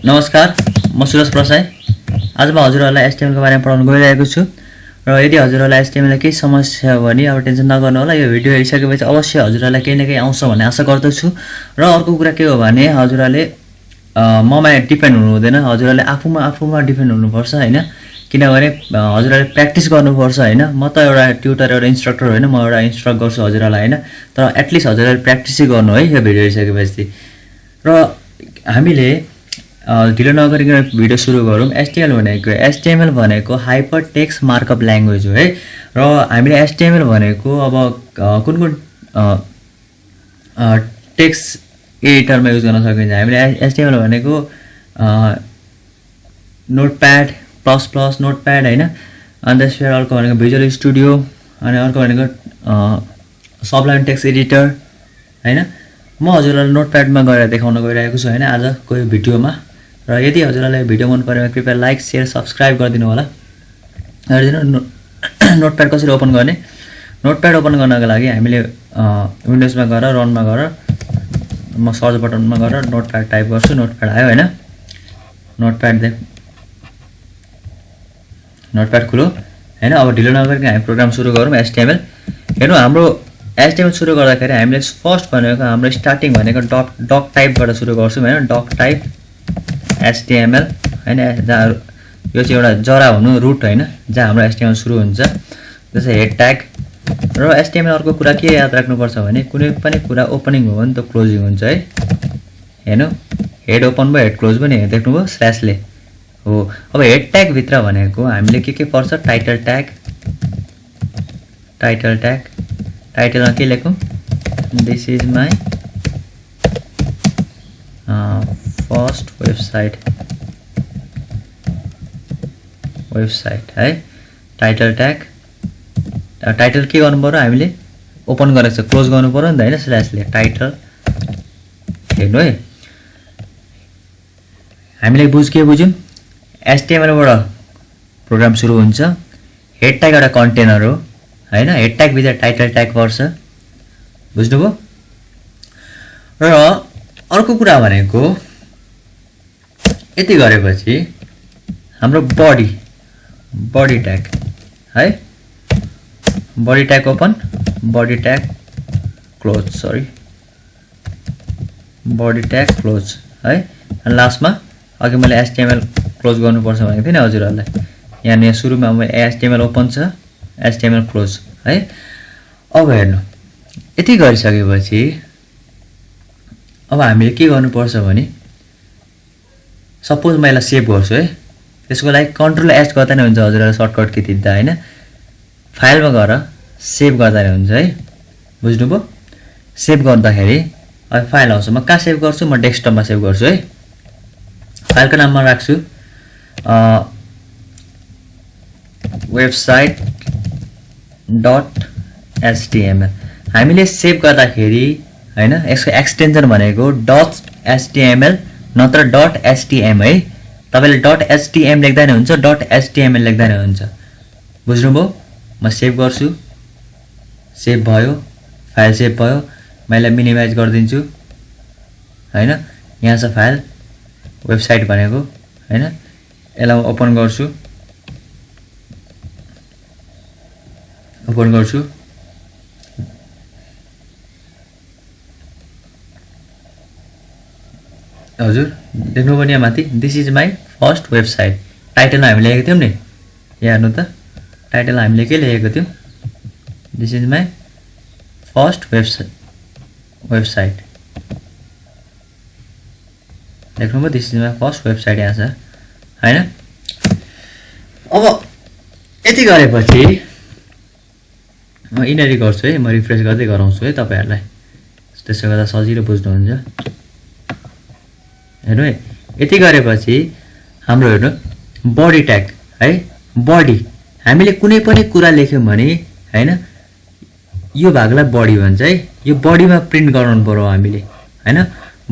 नमस्कार, म सुरज प्रसाई। आज म हजुरहरूलाई एचटीएमएल को बारेमा पढाउन गइरहेको छु र यदि हजुरहरूलाई एचटीएमएल केही समस्या हो भने अब टेन्सन नगर्नु होला। यो भिडियो हेरिसकेपछि अवश्य हजुरहरूलाई केही न केही आउँछ भन्ने आशा गर्दछु। र अर्को कुरा के हो भने हजुरहरूले ममा डिपेन्ड हुनु हुँदैन, हजुरहरूले आफूमा डिपेन्ड हुनुपर्छ हैन। किनभने हजुरहरूले प्र्याक्टिस गर्नुपर्छ हैन। म त एउटा ट्युटर एउटा इन्स्ट्रक्टर होइन, म एउटा इन्स्ट्रक्ट गर्छु हजुरहरूलाई हैन। तर एटलिस्ट हजुरहरूले प्र्याक्टिसै गर्नु है यो भिडियो हेरिसकेपछि। र हामीले ढिलो नगरिकन भिडियो सुरु गरौँ। एचटीएमएल भनेको हाइपर टेक्स्ट मार्कअप ल्याङ्ग्वेज हो है। र हामीले एचटीएमएल भनेको अब कुन टेक्स्ट एडिटरमा युज गर्न सकिन्छ। हामीले एचटीएमएल भनेको नोटप्याड प्लस प्लस नोटप्याड हैन। अनि त्यसपछि अर्को भनेको भिजुअल स्टुडियो, अनि अर्को भनेको सबलाइन टेक्स्ट एडिटर हैन। म हजुरहरूलाई नोटप्याडमा गएर देखाउन गइरहेको छु हैन आजको यो भिडियोमा। र यदि हजुरलाई भिडियो मन परेमा कृपया लाइक शेयर सब्स्क्राइब गरिदिनु होला। नोटप्याड कसरी ओपन गर्ने? नोटप्याड ओपन गर्नको लागि हामीले विन्डोजमा गएर रनमा गएर म सर्च बटनमा गएर नोटप्याड टाइप गर्छु। नोटप्याड आयो हैन। नोटप्याड खुलो हैन। अब ढिलो नगरिकन हामी प्रोग्राम सुरु गरौँ। एचटीएमएल हेर्नु, हाम्रो एचटीएमएल सुरु गर्दाखेरि हामीले फर्स्ट भनेको हाम्रो स्टार्टिङ भनेको डक टाइपबाट सुरु गर्छौँ हैन। डक टाइप एचटीएमएल हैन, जहाँ यो चाहिँ एउटा जरा हुनु रुट हैन, जहाँ हाम्रो एचटीएमएल सुरु हुन्छ। जस्तै हेड ट्याग। र एचटीएमएल अर्को कुरा के याद राख्नुपर्छ भने कुनै पनि कुरा ओपनिङ हो भने त क्लोजिङ हुन्छ है। हेर्नु, हेड ओपन भयो, हेड क्लोज पनि देख्नुभयो स्ल्यासले हो। अब हेड ट्याग भित्र भनेको हामीले के पर्छ? Title tag. टाइटलमा के लेखौँ? This is my first website है। Title tag. टाइटल के गर्नु पर्यो? हामीले ओपन गरेको छ, क्लोज गर्नु पर्यो नि त हैन, स्ल्यासले टाइटल। हेर्नु है, हामीले के बुझ्यौँ? एचटीएमएलबाट प्रोग्राम सुरु हुन्छ। हेड ट्याग एउटा कन्टेनर हो हैन। हेड ट्याग भित्र टाइटल ट्याग पर्छ, बुझ्नुभयो? र अर्को कुरा भनेको यति गरेपछि हाम्रो बडी ट्याग है। Body tag open, body tag close, body tag close है। अनि लास्टमा अघि मैले एचटीएमएल क्लोज गर्नुपर्छ भनेको थिएँ नि हजुरहरूलाई। यहाँ सुरुमा एचटीएमएल ओपन छ, एचटीएमएल क्लोज है। अब हेर्नु, यति गरिसकेपछि अब हामीले के गर्नुपर्छ भने सपोज म यसलाई सेभ गर्छु है। त्यसको लागि कन्ट्रोल एच गर्दा नै हुन्छ हजुरलाई, सर्टकट कि थिच्दा हैन। फाइलमा गएर सेभ गर्दा नै हुन्छ है, बुझ्नुभयो? सेभ गर्दाखेरि अब फाइल आउँछ। म कहाँ सेभ गर्छु? म डेस्कटपमा सेभ गर्छु है। फाइलको नाममा राख्छु website.html। हामीले सेभ गर्दाखेरि हैन, यसको एक्सटेन्सन भनेको .html नत्र .htm है। तपाईले .htm लेख्दा नै हुन्छ, .html लेख्दा नै हुन्छ, बुझ्नुभयो? म सेभ गर्छु, सेभ भयो, फाइल सेभ भयो। म यसलाई मिनिमाइज गरिदिन्छु हैन। यहाँ छ फाइल वेबसाइट भनेको हैन। यसलाई ओपन गर्छु, हजुर देख्नुभयो नि यहाँ माथि, this is my first website. टाइटलमा हामी लेखेको थियौँ नि, यहाँ हेर्नु त, टाइटलमा हामीले के लेखेको थियौँ? This is my first website. देख्नुभयो? This is my first website यहाँ छ हैन। अब यति गरेपछि म इनरी गर्छु है। म रिफ्रेस गर्दै गराउँछु है तपाईहरुलाई, त्यसो गर्दा सजिलो बुझ्नुहुन्छ। हेर्नु है, यति गरेपछि हाम्रो हेर्नु बडी ट्याग है। बडी हामीले कुनै पनि कुरा लेख्यौँ भने हैन, यो भागलाई बडी भन्छ है। यो बडीमा प्रिन्ट गराउनु पर्यो हामीले हैन।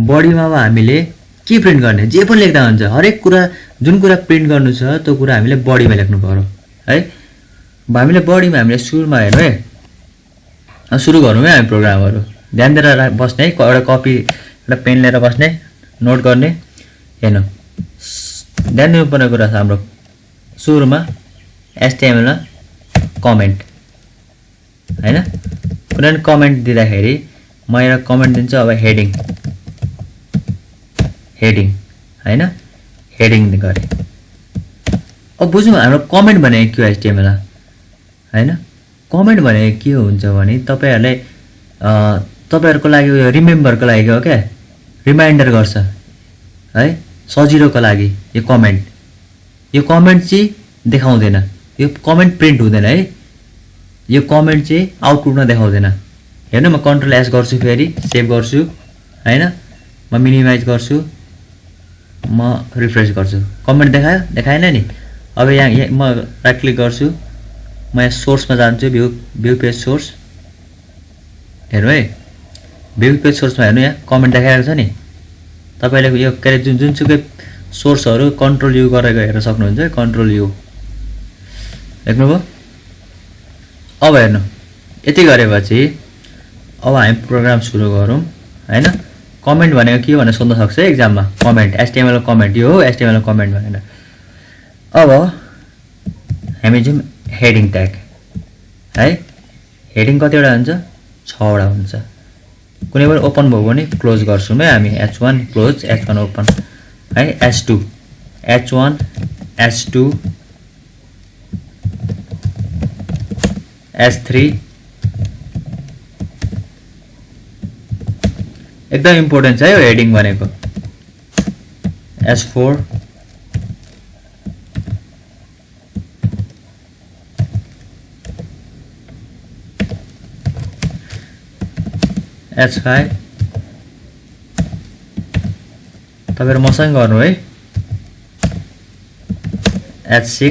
बडीमा अब हामीले के प्रिन्ट गर्ने? जे पनि लेख्दा हुन्छ, हरेक कुरा जुन कुरा प्रिन्ट गर्नु छ त्यो कुरा हामीले बडीमा लेख्नु पर्यो है। हामीले बडीमा हामीले सुरुमा हेर्नु है, सुरु गरौँ है हामी प्रोग्रामहरु। ध्यान दिएर बस्ने है, एउटा कपी एउटा पेन लिएर बस्ने, नोट गर्ने। हेर्नु ध्यान दिनुपर्ने कुरा छ हाम्रो सुरुमा HTML मा कमेन्ट हैन कुनै कमेन्ट दिँदाखेरि म एउटा कमेन्ट दिन्छु अब हेडिङ हैन हेडिङ गरे अब बुझौँ हाम्रो कमेन्ट भनेको के हो HTML मा हैन कमेन्ट भनेको के हुन्छ भने तपाईहरुले तपाईहरुको लागि यो रिमेम्बरको लागि हो के रिमाइन्डर गर्छ है सजिलोको लागि यो कमेन्ट चाहिँ देखाउँदैन यो कमेन्ट प्रिन्ट हुँदैन है यो कमेन्ट चाहिँ आउटपुटमा देखाउँदैन हेर्नु म कन्ट्रोल एस गर्छु फेरि सेभ गर्छु हैन म मिनिमाइज गर्छु म रिफ्रेश गर्छु कमेन्ट देखाएन नि अब यहाँ म राइट क्लिक गर्छु म यहाँ सोर्समा जान्छु भ्यू पेज सोर्स हेर्नु है भ्यू पेज सोर्समा हेर्नु यहाँ कमेन्ट देखाएको छ नि तपाईले यो के जुनसुकै सोर्सहरु कन्ट्रोल यु गरेर हेर्न सक्नुहुन्छ कन्ट्रोल यु देख्नुभयो अब हेर्नु यति गरेपछि अब हामी प्रोग्राम सुरु गरौँ हैन कमेन्ट भनेको के हो भनेर सोध्न सक्छ एक्जाममा कमेन्ट HTML कमेन्ट यो हो HTML कमेन्ट भनेर अब हामी जुन हेडिङ ट्याग है हेडिङ कतिवटा हुन्छ 6 वटा हुन्छ कुनै पनि ओपन भयो भने क्लोज गर्छौं है हामी h1 क्लोज h1 ओपन है h2 h1 h2 h3 एकदम इम्पोर्टेन्ट छ यो हेडिङ भनेको h4 h5 तपाईहरु मसँग गर्नु है h6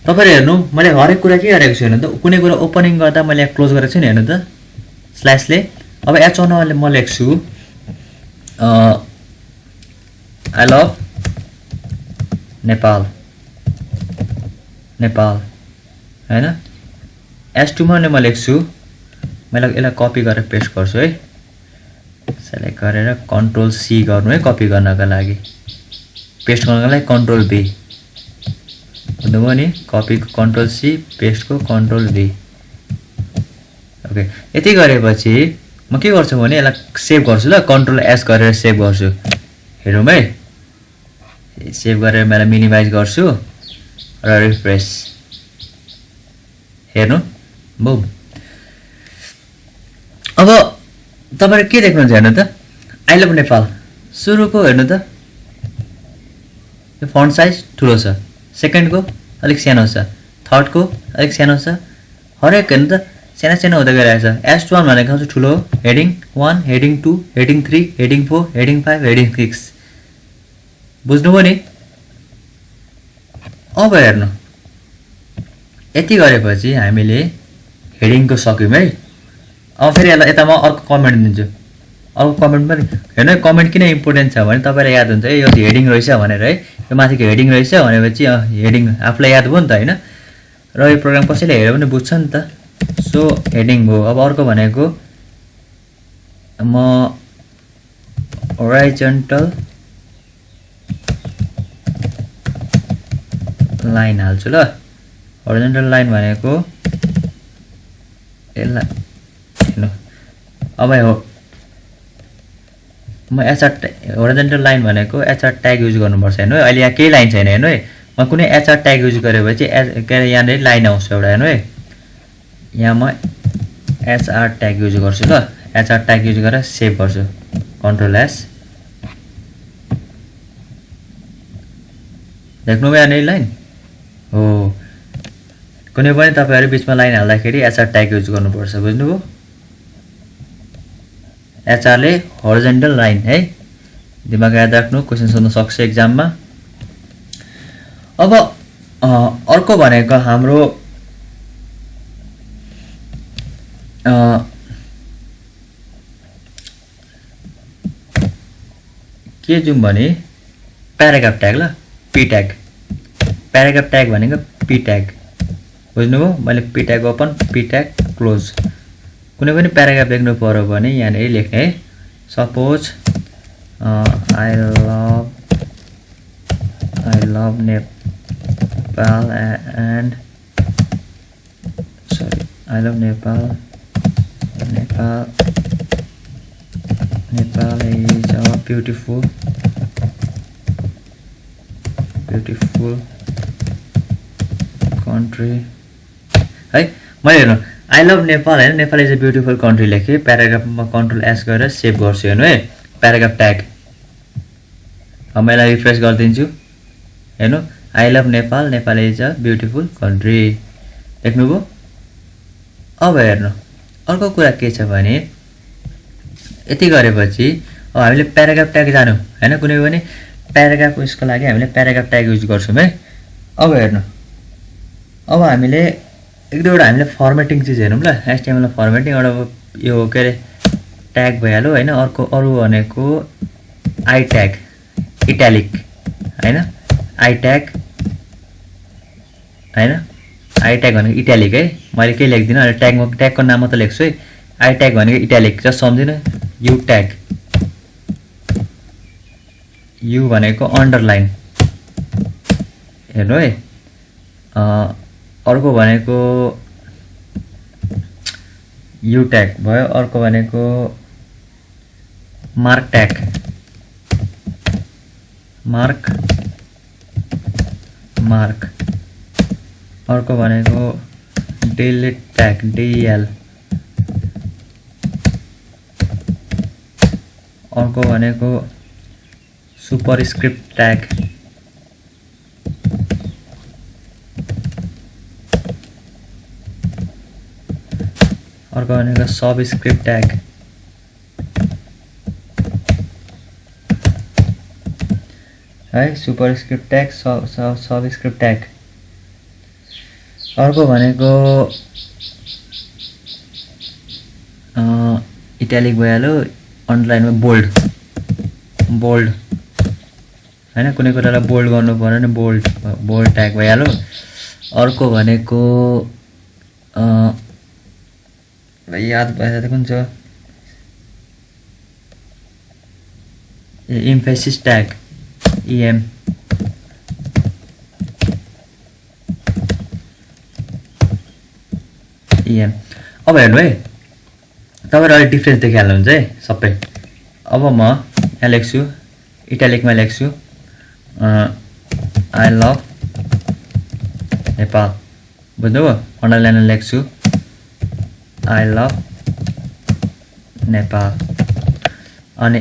तपाईहरु हेर्नु मैले हरेक कुरा के गरेको छु हेर्नु त कुनै कुरा ओपनिङ गर्दा मैले क्लोज गरेको छु नि हेर्नु त स्ल्याशले अब h1 ले म लेख्छु I love नेपाल हैन h2 मा म लेख्छु मैले यसलाई कपी गरेर पेस्ट गर्छु है सेलेक्ट गरेर कन्ट्रोल सी गर्नु है कपी गर्नका लागि पेस्ट गर्नका लागि कन्ट्रोल बी बुझ्नुभयो नि कपी को कन्ट्रोल सी पेस्ट को कन्ट्रोल बी ओके यति गरेपछि म के गर्छु भने यसलाई सेभ गर्छु ल कन्ट्रोल एस गरेर सेभ गर्छु हेरौँ है सेभ गरेर मैले मिनिमाइज गर्छु र रिफ्रेश हेर्नु बम अब तपाईहरु के देख्नुहुन्छ हेर्नु त आई लभ नेपाल सुरुको हेर्नु त यो फन्ट साइज ठुलो छ सेकेन्ड को अलिक सानो छ थर्ड को अलिक सानो छ हरेक हेर्नु त सानो हुँदै गइरहेछ h1 भनेको चाहिँ ठुलो heading 1 heading 2 heading 3 heading 4 heading 5 heading 6 बुझ्नुभयो नि अब हेर्नु यति गरेपछि हामीले हेडिङ को सक्यौं है अब फेरि यता म अर्को कमेन्ट दिन्छु अर्को कमेन्ट पनि हेर्नु कमेन्ट किन इम्पोर्टेन्ट छ भने तपाईलाई याद हुन्छ है यो हेडिङ रहेछ भनेर है यो माथिको हेडिङ रहेछ भनेपछि हेडिङ आफुलाई याद भयो नि त हैन र यो प्रोग्राम कसैले हेरे पनि बुझ्छ नि त सो हेडिङ भयो अब अर्को भनेको म होराइजन्टल लाइन हाल्छु ल होराइजन्टल लाइन भनेको यसलाई हेर्नु अब हो म एचआर होराइजन्टल लाइन भनेको एचआर ट्याग युज गर्नुपर्छ हैन अहिले यहाँ केही लाइन छैन हैन है म कुनै एचआर ट्याग युज गरेपछि यहाँ नै लाइन आउँछ एउटा हैन है यहाँ म एचआर ट्याग युज गर्छु ल एचआर ट्याग युज गरेर सेभ गर्छु कन्ट्रोल एस देख्नुभयो यहाँ नै लाइन हो कुनै पनि तपाईहरु बीचमा लाइन हाल्दाखेरि एचआर ट्याग युज गर्नुपर्छ बुझ्नुभयो एचआर ले होरिजन्टल लाइन है दिमाग याद राख्नु क्वेशन सोध्न सक्छ एक्जाममा अब अर्को भनेको हाम्रो के जुम भने प्याराग्राफ ट्याग ल पी ट्याग प्याराग्राफ ट्याग भनेको पी ट्याग बुझ्नुभयो मैले P tag open P tag close कुनै पनि प्याराग्राफ लेख्नु पर्यो भने यहाँनिर लेख्ने है। Suppose I love Nepal and sorry I love Nepal is a beautiful country है। मैले हेर्नु आई लभ नेपाल हैन, Nepal is a beautiful country लेखेँ। प्याराग्राफमा कन्ट्रोल एस गरेर सेभ गर्छु हेर्नु है, प्याराग्राफ ट्याग। अब मैले रिफ्रेस गरिदिन्छु हेर्नु, I love Nepal, Nepal is a beautiful country देख्नुभयो। अब हेर्नु अर्को कुरा के छ भने यति गरेपछि अब हामीले प्याराग्राफ ट्याग जानु हैन, कुनै पनि प्याराग्राफ उसको लागि हामीले प्याराग्राफ ट्याग युज गर्छौं है। अब हेर्नु अब हामीले एक दुईवटा हामीले फर्मेटिङ चिज हेरौँ ल। एचटीएमएल मा फर्मेटिङ एउटा यो के अरे ट्याग भइहाल्यो हैन। अर्को अरु भनेको आई ट्याग इटालिक हैन, आई ट्याग हैन, आई ट्याग भनेको इटालिक है। मैले के लेख्दिन अहिले ट्यागको नाम मात्र लेख्छु है। आई ट्याग भनेको इटालिक जस्ट सम्झिनु। यु ट्याग, यु भनेको अन्डरलाइन हेर्नु है। अर्को भनेको यु ट्याग भयो। अर्को भनेको मार्क ट्याग, मार्क। अर्को भनेको डिलिट ट्याग डिएल। अर्को भनेको सुपरस्क्रिप्ट ट्याग। अर्को भनेको सबस्क्रिप्ट ट्याग। है सुपरस्क्रिप्ट ट्याग, सबस्क्रिप्ट ट्याग। अर्को भनेको इटालिक भइहाल्यो, अन्डरलाइनमा बोल्ड हैन, कुनै कुरालाई बोल्ड गर्नु पर्यो भने बोल्ड ट्याग भइहाल्यो। अर्को भनेको याद भइहाल्यो कुन छ, इम्फेसिस ट्याग इएम। अब हेर्नु है, तपाईहरु अहिले डिफरेन्स देखिहाल्नुहुन्छ है सबै। अब म यहाँ लेख्छु इटालिकमा लेख्छु आई लभ नेपाल, बुझ्नुभयो। अन्डरलाइनमा लेख्छु आई लभ नेपाल। अनि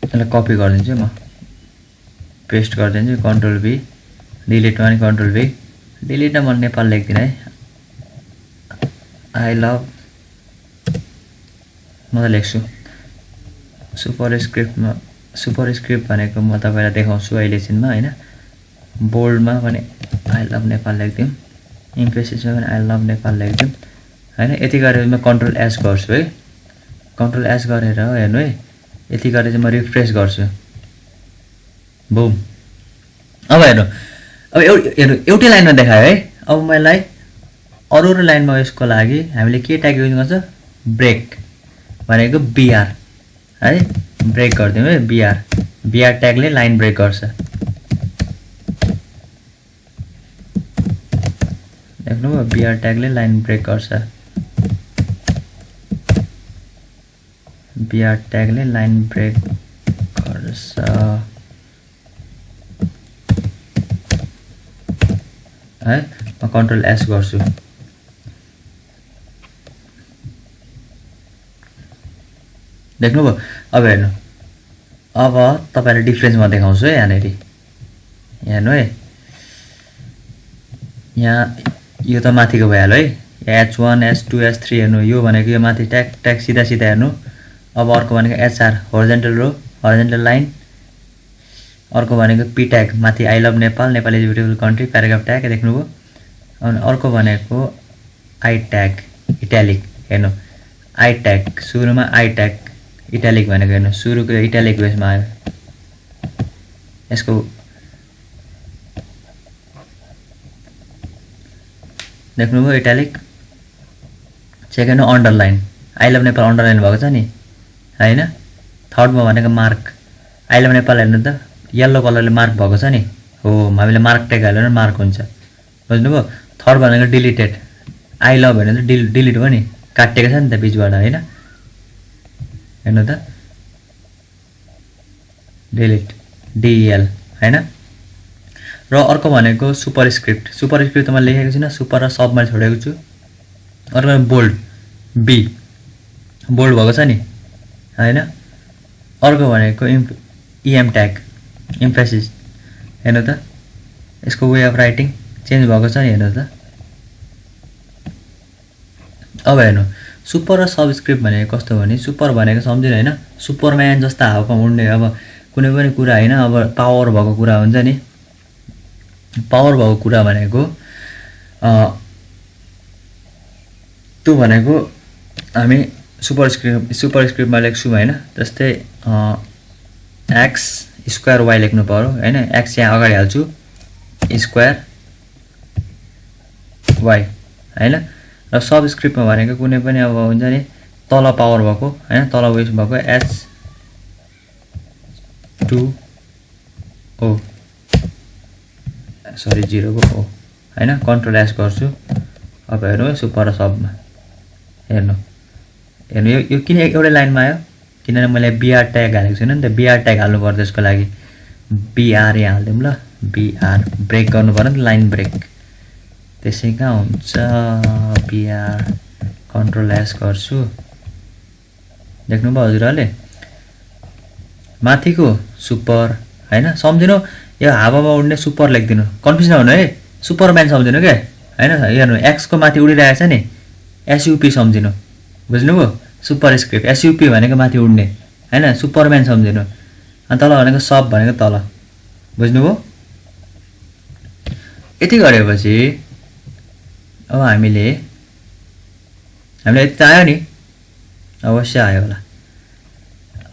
यसलाई कपी गरिदिन्छु म, पेस्ट गरिदिन्छु, कन्ट्रोल भी, डिलिटमा पनि कन्ट्रोल भी। डिलिटमा म नेपाल लेख्दिनँ है, आई लभ म लेख्छु। सुपरस्क्रिप्ट भनेको म तपाईलाई देखाउँछु अहिले एकछिनमा हैन। बोल्डमा पनि आई लभ नेपाल लेख्दिउँ, इम्फेसिसमा पनि आई लभ नेपाल लेख्दिउँ हैन। यति गरेर म कन्ट्रोल एस गर्छु है। कन्ट्रोल एस गरेर हेर्नु है, यति गरेर चाहिँ म रिफ्रेस गर्छु, बुम। अब हेर्नु, अब एउटै लाइनमा देखायो है। अब मलाई अरु लाइनमा यसको लागि हामीले के ट्याग युज गर्छ, ब्रेक भनेको बीआर है, ब्रेक गर्दियौ है। बीआर ट्यागले लाइन ब्रेक गर्छ, देख्नुभयो। बीआर ट्यागले लाइन ब्रेक गर्छ, बीआर ट्यागले लाइन ब्रेक गर्छ है। म कन्ट्रोल एस गर्छु, देख्नुभयो। अब हेर्नु, अब तपाईहरुलाई डिफरेन्स म देखाउँछु है। यहाँनेरि हेर्नु है, यहाँ यो त माथिको भइहाल्यो है, H1 H2 H3 हेर्नु। यो भनेको यो माथि ट्याग सीधा हेर्नु। अब अर्को भनेको HR होरिजेन्टल रो, होरिजेन्टल लाइन। अर्को भनेको पी ट्याग माथि I love Nepal, Nepal is beautiful country, paragraph tag देख्नुभयो। अनि अर्को भनेको आई ट्याग इटालिक हेर्नु, आई ट्याग सुरुमा आई ट्याग इटालिक भनेको हेर्नु, सुरुको इटालिक बेसमा आयो। यसको देख्नुभयो इटालिक सेकेन्ड हो underline, I love Nepal underline भएको छ नि हैन। थर्डमा भनेको मार्क, आई लभ नेपाल हेर्नु त येल्लो कलरले मार्क भएको छ नि, हो हामीले मार्क ट्याग हाल्यो भने मार्क हुन्छ, बुझ्नुभयो। थर्ड भनेको डिलिटेड, आई लभ भने त डिलिट भयो नि, काटिएको छ नि त बिचबाट हैन, हेर्नु त डिलिट डिएल हैन। र अर्को भनेको सुपरस्क्रिप्ट, सुपरस्क्रिप्ट त मैले लेखेको छैन, सुपर र सब मैले छोडेको छु। अर्को बोल्ड, बी बोल्ड भएको छ नि हैन। अर्को भनेको इएम ट्याग, इम्फेसिस, हेर्नु त यसको वे अफ राइटिङ चेन्ज भएको छ नि, हेर्नु त। अब हेर्नु सुपर र सबस्क्रिप्ट भनेको कस्तो भने, सुपर भनेको सम्झिनु हैन, सुपरम्यान जस्ता हावामा उड्ने, अब कुनै पनि कुरा हैन, अब पावर भएको कुरा हुन्छ नि, पावर भएको कुरा भनेको त्यो भनेको हामी सुपरस्क्रिप्टमा लेख्छौँ हैन। जस्तै एक्स स्क्वायर वाई लेख्नु पर्यो हैन, एक्स यहाँ अगाडि हाल्छु स्क्वायर वाई हैन। र सबस्क्रिप्टमा भनेको कुनै पनि अब हुन्छ नि तल पावर भएको हैन, तल उयस भएको एच 2 ओ सरी 0 को ओ हैन, कन्ट्रोल एस गर्छु। अब हेर्नु है सुपर र सबमा हेर्नु हेर्नु यो किन एउटै लाइनमा आयो, किनभने मैले बिआर ट्याग हालेको छैन नि त, बिआर ट्याग हाल्नु पर्छ त्यसको लागि, बिआर यहाँ हाल्दिउँ ल, बिआर ब्रेक गर्नु पर्यो नि त, लाइन ब्रेक, त्यसै कहाँ हुन्छ, बिआर कन्ट्रोल एस गर्छु, देख्नुभयो हजुरहरूले माथिको सुपर हैन। सम्झिनु यो हावामा उड्ने सुपर लेख्दिनु, कन्फ्युज नहुनु है, सुपरम्यान सम्झिनु के हैन। हेर्नु एक्स को माथि उडिरहेको छ नि, एसयुपी सम्झिनु, बुझ्नुभयो। सुपर स्क्रिप्ट एसयुपी भनेको माथि उड्ने हैन, सुपरम्यान सम्झिनु। अनि तल भनेको सब भनेको तल, बुझ्नुभयो। यति गरेपछि अब हामीले यति आयो नि, अवश्य आयो होला।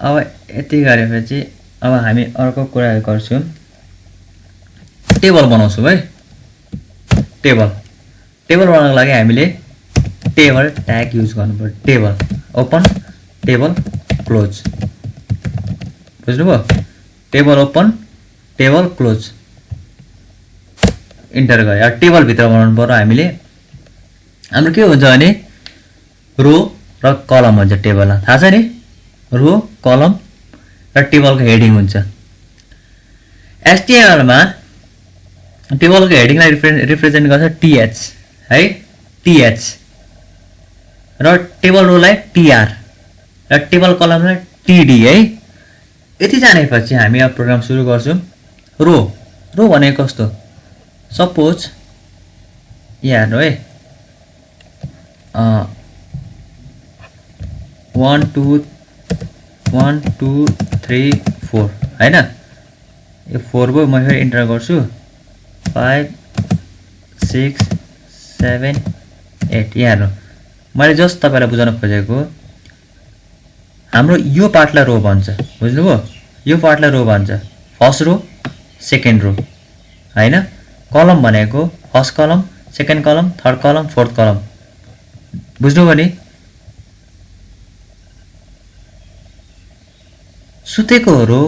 अब यति गरेपछि अब हामी अर्को कुरा गर्छौँ, टेबल बनाउँछौँ है। टेबल बनाउनको लागि हामीले टेबल ट्याग युज गर्नुपर्छ, टेबल ओपन टेबल क्लोज, बुझ्नुभयो। Table open table close enter गरे। अब टेबल भित्र बनाउनु पर्यो हामीले, हाम्रो के हुन्छ भने रो र कलम हुन्छ टेबलमा, थाहा छ नि, रो कलम र टेबलको हेडिङ हुन्छ। एचटिएमएलमा टेबलको हेडिङलाई रिप्रेजेन्ट गर्छ टिएच है, टिएच, र टेबल रोलाई टिआर र टेबल कलमलाई टिडी है। यति जानेपछि हामी अब प्रोग्राम सुरु गर्छौँ। रो भनेको कस्तो, सपोज यहाँ हेर्नु है 1 2 3 4 हैन, यो 4 भयो, म फेरि इन्टर गर्छु 5 6 7 8। यहाँ हेर्नु मैले जस्ट तपाईलाई बुझाउन खोजेको, हाम्रो यो पार्टलाई रो भन्छ, बुझ्नुभयो। यो पार्टलाई रो भन्छ, फर्स्ट रो सेकेन्ड रो हैन। कलम भनेको फर्स्ट कलम सेकेन्ड कलम थर्ड कलम फोर्थ कलम, बुझ्नुभयो नि। सुतेको रो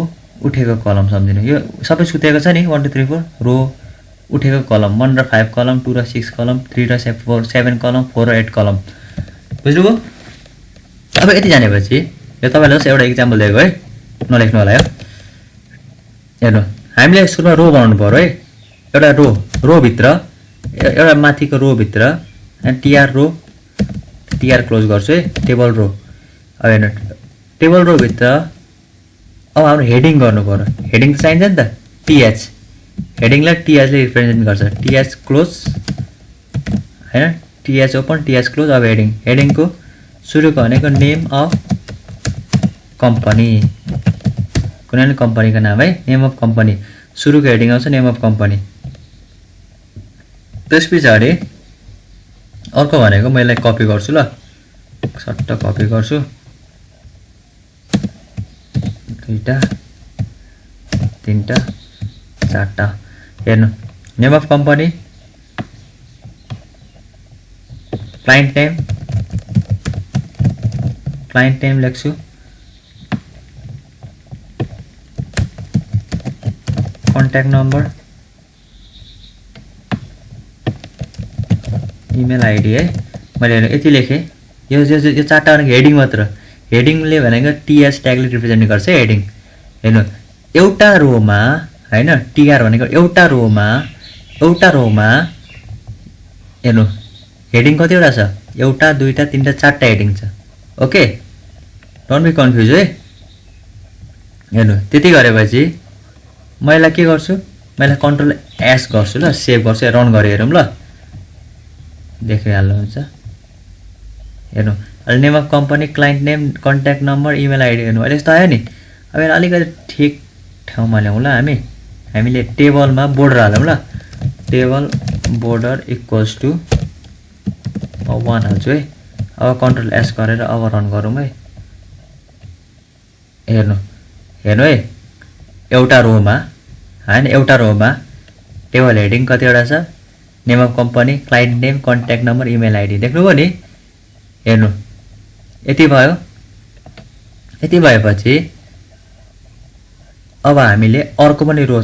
उठेको कलम सम्झिनु, यो सबै सुतेको छ नि 1 2 3 4, रो उठेको कलम 1 र 5 कलम, 2 र 6 कलम, 3 र 7 कलम, 4 र 8 कलम, बुझ्नुभयो। अब यति जानेपछि यो तपाईलाई जस्ट एउटा इक्जाम्पल दिएको है, नलेख्नु होला यो। हेर्नु हामीले सुरुमा रो बनाउनु पर्यो है, एउटा रो भित्र एउटा माथिको रो भित्र टिआर रो, टिआर क्लोज गर्छु है, टेबल रो। अब हेर्नु टेबल रो भित्र अब हाम्रो हेडिङ गर्नु पर्यो, हेडिङ त चाहिन्छ नि त, टिएच, हेडिङलाई टिएचले रिप्रेजेन्ट गर्छ, टिएच क्लोज हैन, टिएच ओपन टिएच क्लोज। अब हेडिङको सुरुको भनेको नेम अफ कम्पनी, कुनै पनि कम्पनीको नाम है, नेम अफ कम्पनी, सुरुको हेडिङ आउँछ नेम अफ कम्पनी। त्यस पछाडि अर्को भनेको मैले कपी गर्छु ल, सट्ट कपी गर्छु, 2टा 3टा 4टा। हेर्नु name of company, client name, client name लेख्छु, कन्ट्याक्ट नम्बर, इमेल आइडी है। मैले यति लेखेँ। यो चारवटा भनेको हेडिङ मात्र। हेडिङले भनेको टीएस ट्यागले रिप्रेजेन्ट गर्छ हेडिङ। हेर्नु एउटा रोमा हैन, टीआर भनेको एउटा रोमा हेर्नु हेडिङ कतिवटा छ? एउटा, दुईटा, तीनटा, चारटा हेडिङ छ। ओके, डोन्ट बी कन्फ्युज है। हेर्नु त्यति गरेपछि मैले के गर्छु? मैले कन्ट्रोल एस गर्छु ल, सेभ गर्छु, रन गरेर हेरौँ ल, देखिहाल्नुहुन्छ। हेर्नु अहिले name of company, client name, contact number, email ID हेर्नु अहिले यस्तो आयो नि। अब यहाँ अलिकति ठिक ठाउँमा ल्याउँ ल, हामीले टेबलमा बोर्डर हालौँ ल। टेबल बोर्डर इक्वल्स टु 1 हाल्छु है। अब कन्ट्रोल एस गरेर अब रन गरौँ है। हेर्नु है, एउटा रोमा हैन, एउटा रोमा टेबल हेडिङ कतिवटा छ? Name of company, client name, contact number, email ID. देख्नुभयो नि? हेर्नु यति भयो। यति भएपछि अब हामीले अर्को पनि रो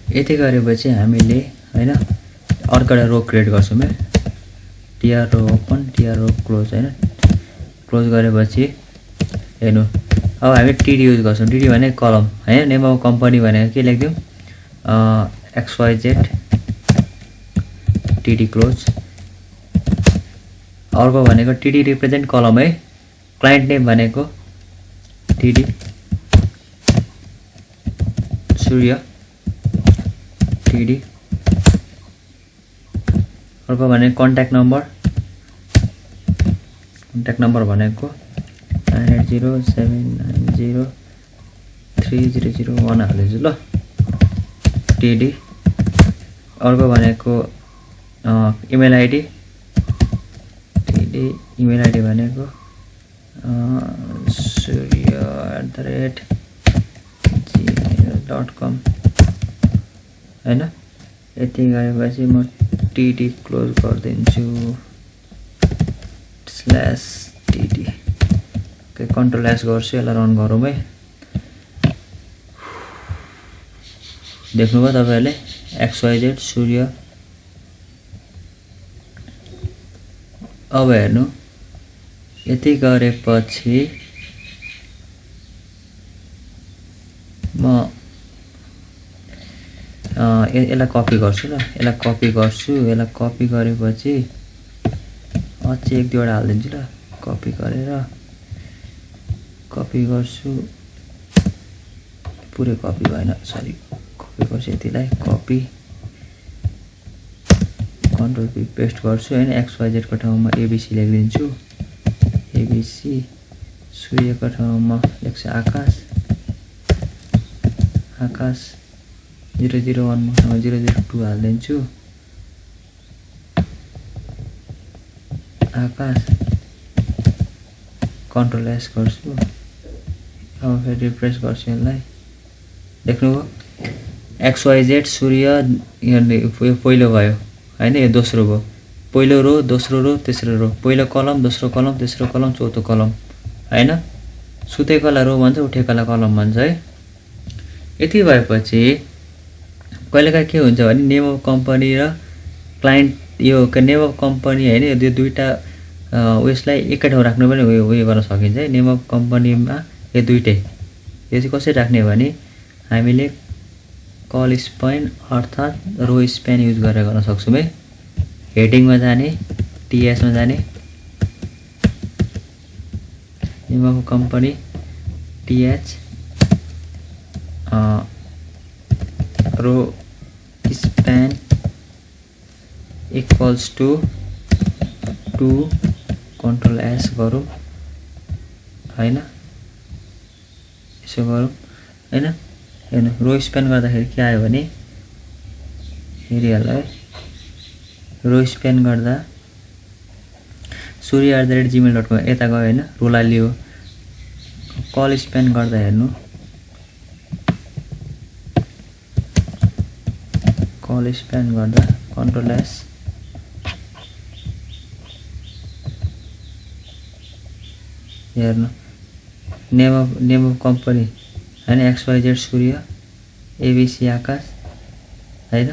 यति गरेपछि हामीले हैन अर्को एउटा रो क्रिएट गर्छौँ है। टीआर रो ओपन, टीआर रो क्लोज हैन। क्लोज गरेपछि हेर्नु अब हामी टीडी युज गर्छौँ। टीडी भने कलम हैन। नेम अफ कम्पनी भनेको के लेख्दियौँ? XYZ TD close. अर्को भनेको टीडी रिप्रेजेन्ट कलम है। क्लाइन्ट नेम भनेको टीडी सूर्य टीडी। अर्को भनेको कन्ट्याक्ट नम्बर भनेको 9807903001 हाल्दैछु ल, टीडी। अर्को भनेको email ID, TD email ID भनेको surya@gmail.com हैन। यति गरेपछि म टीडी क्लोज गरिदिन्छु /टीडी। ओके, कन्ट्रोल एस गर्छु, यसलाई रन गरौँ है। देख्नुभयो तपाईहरुले XYZ सूर्य। अब हेर्नु यति गरेपछि म यसलाई कपी गर्छु ल, यसलाई कपी गरेपछि अझै एक दुईवटा हाल्दिन्छु ल। कपी गरेर कपी गर्छु, पुरै कपी भएन, सरी। कपी गर्छु यतिलाई, कपी कन्ट्रोल पी पेस्ट गर्छु हैन। XYZ को ठाउँमा ABC लेखिदिन्छु, ABC। सूर्यको ठाउँमा लेख्छु आकाश 001 मा 002 हाल्दिन्छु, आकाश। कन्ट्रोल एस गर्छु, अब फेरि रिफ्रेस गर्छु यसलाई। देख्नुभयो XYZ सूर्य पहिलो भयो हैन, यो दोस्रो भयो। पहिलो रो, दोस्रो रो, तेस्रो रो, पहिलो कलम, दोस्रो कलम, तेस्रो कलम, चौथो कलम हैन। सुतेकोलाई रो भन्छ, उठेकोलाई कलम भन्छ है। यति भएपछि कहिलेकाहीँ के हुन्छ भने नेम अफ कम्पनी र क्लाइन्ट, यो नेम अफ कम्पनी हैन, यो दुईटा उयसलाई एकै ठाउँ राख्नु पनि उयो गर्न सकिन्छ है। नेम अफ कम्पनीमा यो दुईटै, यो चाहिँ कसरी राख्ने भने हामीले कल स्प्यान अर्थात् रो स्प्यान युज गरेर गर्न सक्छौँ है। हेडिङमा जाने, टीएसमा जाने, name of company TH row span equals to 2 control S गरौँ हैन। यसो गरौँ हैन। हेर्नु रो स्प्यान गर्दाखेरि के आयो भने हेरिहाल्नु है। रो स्प्यान गर्दा surya@gmail.com यता गयो हैन, रोलाई लियो। कल स्प्यान गर्दा हेर्नु, कल स्प्यान गर्दा कन्ट्रोल एस हेर्नु नेम अफ कम्पनी हैन XYZ सूर्य ABC आकाश हैन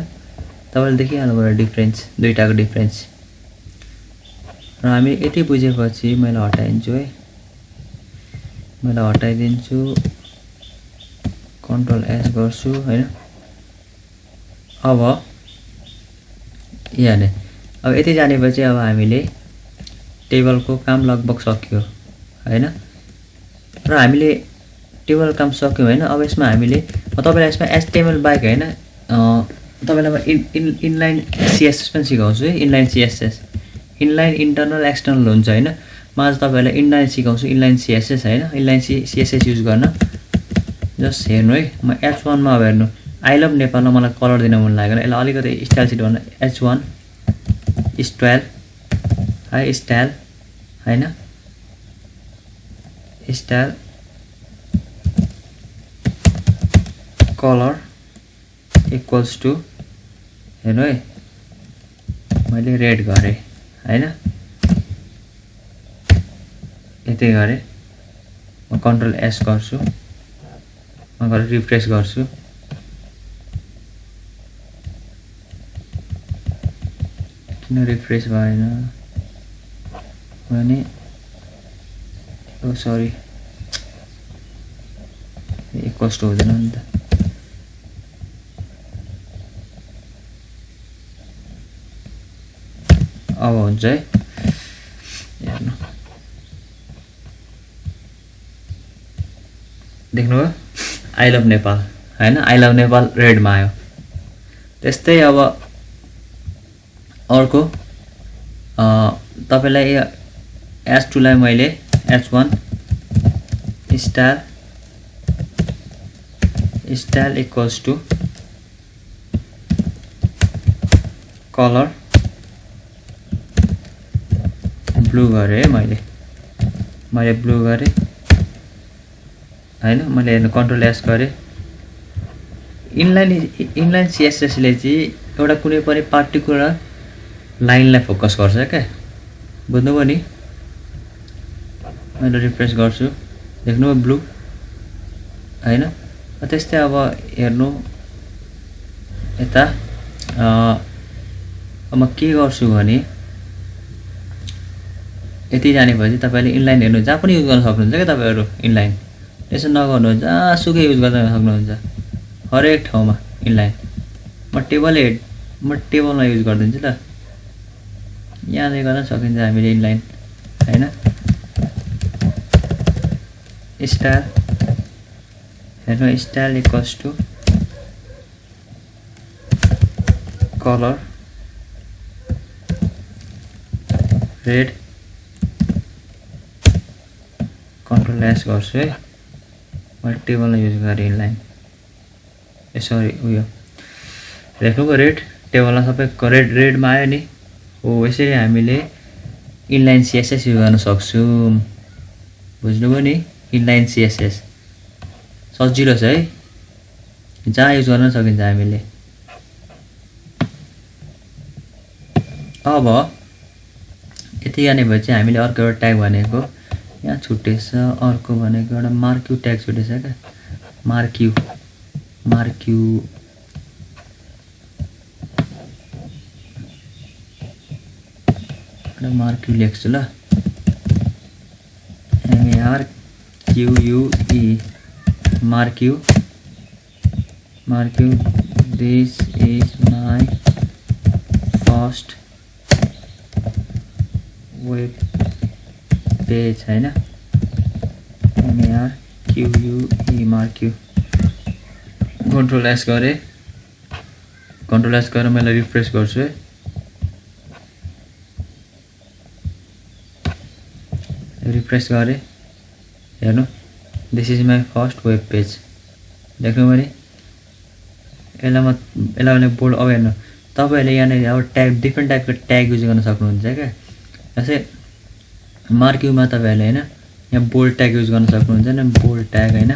तपाईले देखिहाल्नुभयो डिफरेन्स दुईटाको डिफरेन्स र हामी यति बुझेपछि मैले हटाइदिन्छु है मैले हटाइदिन्छु कन्ट्रोल S गर्छु हैन अब यहाँ अब यति जानेपछि अब हामीले टेबलको काम लगभग सक्यो हैन र हामीले टेबल काम सक्यौं हैन अब यसमा हामीले तपाईलाई यसमा HTML बाहेक हैन तपाईलाई इनलाइन CSS पनि सिकाउँछु है inline CSS inline internal external हुन्छ हैन म आज तपाईलाई इनलाइन सिकाउँछु इनलाइन CSS हैन इनलाइन CSS युज गर्न जस्ट हेर्नु है म H1 मा हेर्नु आई लभ नेपालमा मलाई कलर दिन मन लागेन यसलाई अलिकति स्टाइल सिट गर्न H1 स्टाइल है स्टाइल हैन स्टाइल कलर इक्वल्स टु हेर्नु है मैले रेड गरे हैन यतै गरे म कन्ट्रोल S गर्छु म गएर रिफ्रेश गर्छु किन रिफ्रेश भएन भने ओ सरी इक्वल्स टु हुँदैन नि त अब हुन्छ है हेर्नु देख्नुभयो आई लभ नेपाल हैन आई लभ नेपाल रेडमा आयो त्यस्तै अब अर्को तपाईलाई H2 लाई मैले H1 style equals to colour blue गरे मैले ब्लू गरे हैन मैले हेर्नु कन्ट्रोल S गरे इनलाइन CSS ले चाहिँ एउटा कुनै पनि पार्टिकुलर लाइनलाई फोकस गर्छ के बुझ्नुभयो नि मैले रिफ्रेश गर्छु देख्नु ब्लू हैन त्यस्तै अब हेर्नु यता अब म के गर्छु भने यति जानेपछि तपाईले इनलाइन हेर्नु जहाँ पनि युज गर्न सक्नुहुन्छ के तपाईहरु इनलाइन त्यसो नगर्नु जहाँ सुकै युज गर्न सक्नुहुन्छ हरेक ठाउँमा इनलाइन म टेबलमा युज गर्दिन्छु ल यहाँ गर्न सकिन्छ हामीले इनलाइन हैन स्टाइल हेर्नु style equals to colour red control S गर्छु है मैले टेबलमा युज गरे इनलाइन सरी उयो देख्नुको रेड टेबलमा सबै रेडमा आयो नि हो यसरी हामीले इनलाइन CSS युज गर्न सक्छौं बुझ्नुभयो नि इनलाइन CSS सजिलो छ है जहाँ युज गर्न सकिन्छ हामीले अब यति जानेपछि हामीले अर्को एउटा ट्याग भनेको यहाँ छुटेछ अर्को भनेको एउटा मार्क्यु ट्याग छुटेछ के मार्क्यु एउटा मार्क्यु लेख्छु ल MARQUE मार्क्यु this is my first web page हैन MARQUE मार्क्यु कन्ट्रोल S गरेर मैले रिफ्रेश गर्छु है रिफ्रेश गरे हेर्नु this is my first web page देख्नु भने यसलाई बोल्ड अब हेर्नु तपाईहरुले यहाँ अब ट्याग डिफरेन्ट टाइपको ट्याग युज गर्न सक्नुहुन्छ क्या जस्तै मार्क्युमा तपाईहरुले हैन यहाँ बोल्ड ट्याग युज गर्न सक्नुहुन्छ हैन बोल्ड ट्याग हैन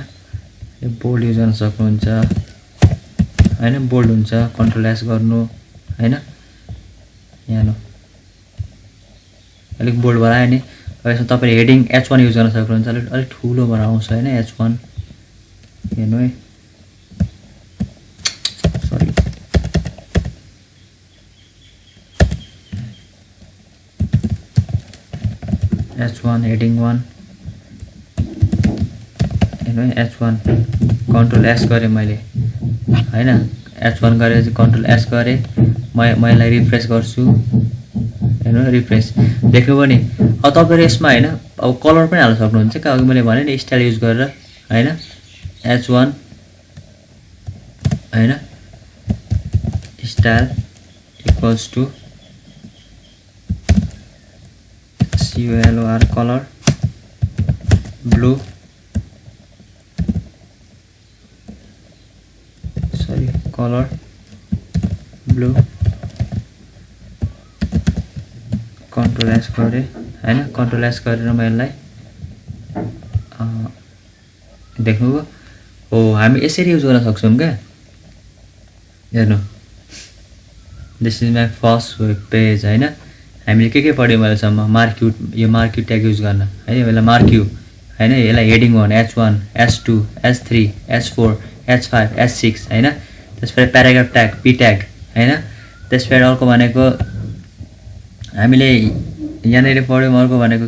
यो बोल्ड युज गर्न सक्नुहुन्छ हैन बोल्ड हुन्छ कन्ट्रोल S गर्नु हैन यहाँ नो अलिक बोल्ड बनायो नि यसमा तपाईले हेडिङ h1 युज गर्न सक्नुहुन्छ अलि ठुलो भएर आउँछ हैन h1 हेर्नु है सरी h1 हेडिङ 1 हेर्नु है h1 कन्ट्रोल s गरे मैले हैन h1 गरेपछि कन्ट्रोल s गरे मैले रिफ्रेश गर्छु हेर्नु रिफ्रेश देख्नुभयो नि अब तपाईहरु यसमा हैन अब कलर पनि हाल्न सक्नुहुन्छ के अघि मैले भने नि स्टाइल युज गरेर हैन h1 हैन style equals to color color blue sorry color blue control s गरे हैन control s गरेर म यसलाई देख्नुभयो हो हामी यसरी युज गर्न सक्छौं के हेर्नु this is my first web page हैन हामीले के पढ्यौ अहिलेसम्म मार्क्यू यो मार्क्यू ट्याग युज गर्न हैन यसलाई मार्क्यू हैन यसलाई heading 1 h1 h2 h3 h4 h5 h6 हैन त्यसपछि प्याराग्राफ ट्याग p ट्याग हैन त्यसपछि अर्को भनेको हामीले यहाँनेर पढ्यौ अर्को भनेको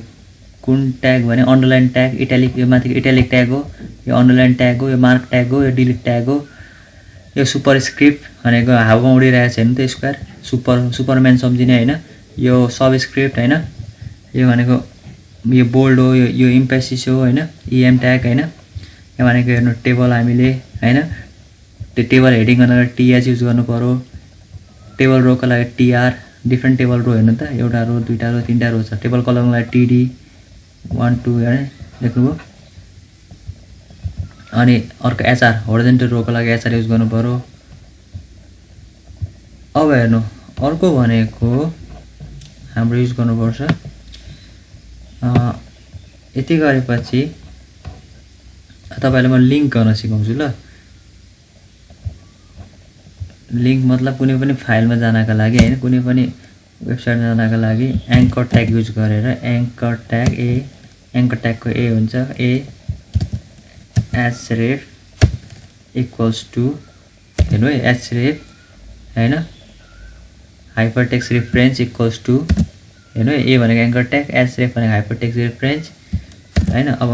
कुन ट्याग भने अन्डरलाइन ट्याग इटालिक यो माथि इटालिक ट्याग हो यो अन्डरलाइन ट्याग हो यो मार्क ट्याग हो यो डिलिट ट्याग हो यो सुपरस्क्रिप्ट भनेको हावामा उडिरहेको छ हैन त स्क्वायर सुपरम्यान सम्झिने हैन यो सबस्क्रिप्ट हैन यो भनेको यो बोल्ड हो यो इम्पेसिस हो हैन em ट्याग हैन यो भनेको हेर्नु टेबल हामीले हैन त्यो टेबल हेडिङ गर्नलाई ts युज गर्नु पर्यो टेबल रोको लागि tr डिफरेन्ट टेबल रो हेर्नु त एउटा रो दुईटा रो तीनटा रो छ टेबल कलमको लागि td 1 2 हैन देख्नुभयो अनि अर्को hr होरिजोन्टल रोको लागि hr युज गर्नु पर्यो अब हेर्नु अर्को भनेको हाम्रो युज गर्नुपर्छ यति गरेपछि तपाईलाई म लिंक गर्न सिकाउँछु ल लिंक मतलब कुनै पनि फाइलमा जानका लागि हैन कुनै पनि वेबसाइटमा जानका लागि एंकर ट्याग युज गरेर एंकर ट्यागको a हुन्छ a href इक्वल्स टु हेर्नु है href हैन hypertext reference equals to हेर्नु a भनेको एंकर ट्याग href भनेको hypertext reference हैन अब